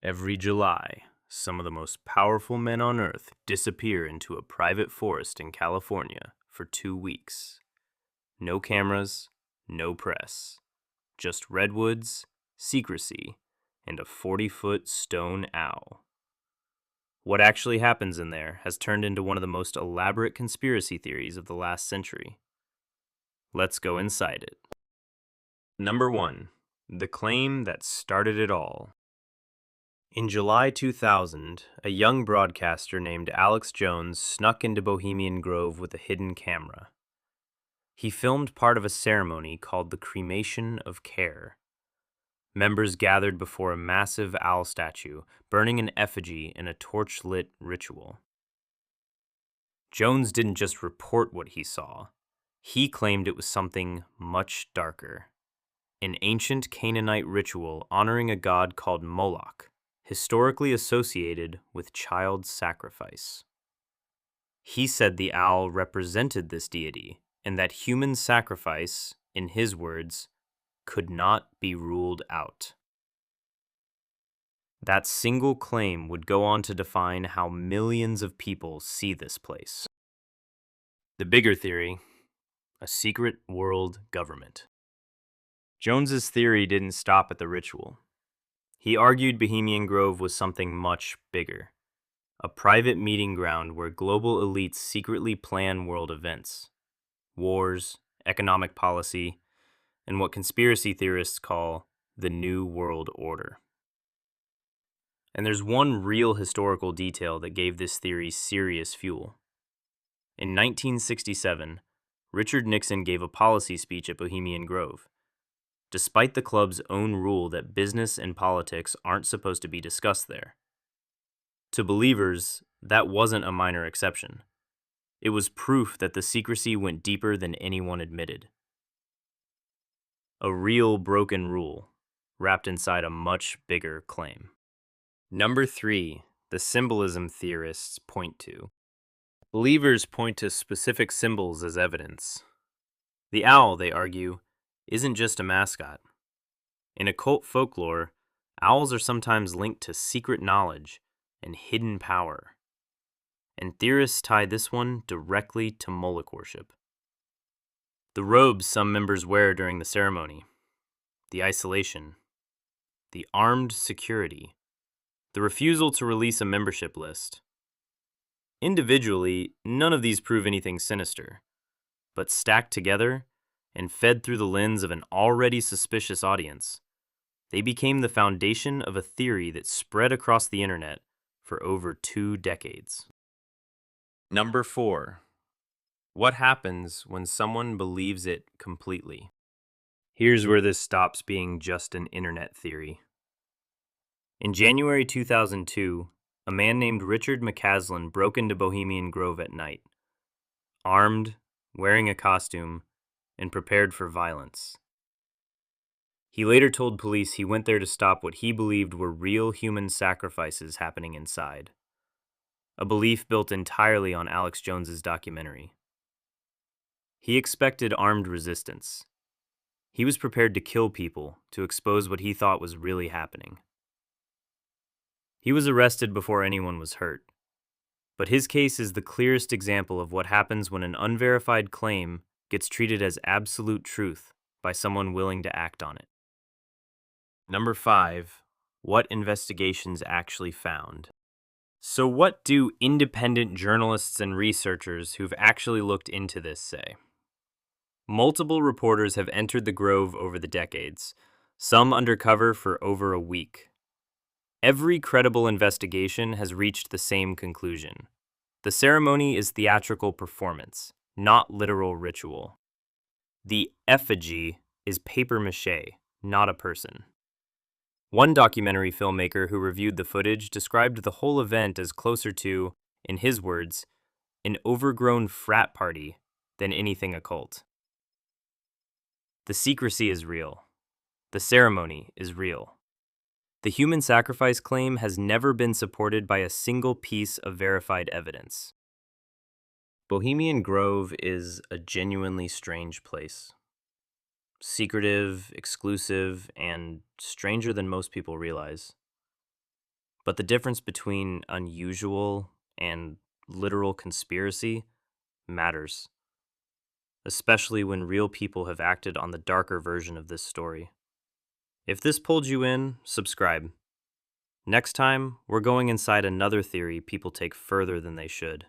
Every July, some of the most powerful men on Earth disappear into a private forest in California for 2 weeks. No cameras, no press, just redwoods, secrecy, and a 40-foot stone owl. What actually happens in there has turned into one of the most elaborate conspiracy theories of the last century. Let's go inside it. Number 1. The claim that started it all. In July 2000, a young broadcaster named Alex Jones snuck into Bohemian Grove with a hidden camera. He filmed part of a ceremony called the Cremation of Care. Members gathered before a massive owl statue, burning an effigy in a torch-lit ritual. Jones didn't just report what he saw. He claimed it was something much darker. An ancient Canaanite ritual honoring a god called Moloch, historically associated with child sacrifice. He said the owl represented this deity, and that human sacrifice, in his words, could not be ruled out. That single claim would go on to define how millions of people see this place. The bigger theory, a secret world government. Jones's theory didn't stop at the ritual. He argued Bohemian Grove was something much bigger, a private meeting ground where global elites secretly plan world events, wars, economic policy, and what conspiracy theorists call the New World Order. And there's one real historical detail that gave this theory serious fuel. In 1967, Richard Nixon gave a policy speech at Bohemian Grove. Despite the club's own rule that business and politics aren't supposed to be discussed there. To believers, that wasn't a minor exception. It was proof that the secrecy went deeper than anyone admitted. A real broken rule, wrapped inside a much bigger claim. Number 3, the symbolism theorists point to. Believers point to specific symbols as evidence. The owl, they argue, isn't just a mascot. In occult folklore, owls are sometimes linked to secret knowledge and hidden power. And theorists tie this one directly to Moloch worship. The robes some members wear during the ceremony, the isolation, the armed security, the refusal to release a membership list. Individually, none of these prove anything sinister, but stacked together and fed through the lens of an already suspicious audience, they became the foundation of a theory that spread across the internet for over 2 decades. Number 4. What happens when someone believes it completely? Here's where this stops being just an internet theory. In January 2002, a man named Richard McCaslin broke into Bohemian Grove at night, armed, wearing a costume, and prepared for violence. He later told police he went there to stop what he believed were real human sacrifices happening inside, a belief built entirely on Alex Jones's documentary. He expected armed resistance. He was prepared to kill people to expose what he thought was really happening. He was arrested before anyone was hurt, but his case is the clearest example of what happens when an unverified claim gets treated as absolute truth by someone willing to act on it. Number 5, what investigations actually found. So what do independent journalists and researchers who've actually looked into this say? Multiple reporters have entered the Grove over the decades, some undercover for over a week. Every credible investigation has reached the same conclusion. The ceremony is theatrical performance, not literal ritual. The effigy is papier-mâché, not a person. One documentary filmmaker who reviewed the footage described the whole event as closer to, in his words, an overgrown frat party than anything occult. The secrecy is real. The ceremony is real. The human sacrifice claim has never been supported by a single piece of verified evidence. Bohemian Grove is a genuinely strange place. Secretive, exclusive, and stranger than most people realize. But the difference between unusual and literal conspiracy matters, especially when real people have acted on the darker version of this story. If this pulled you in, subscribe. Next time, we're going inside another theory people take further than they should.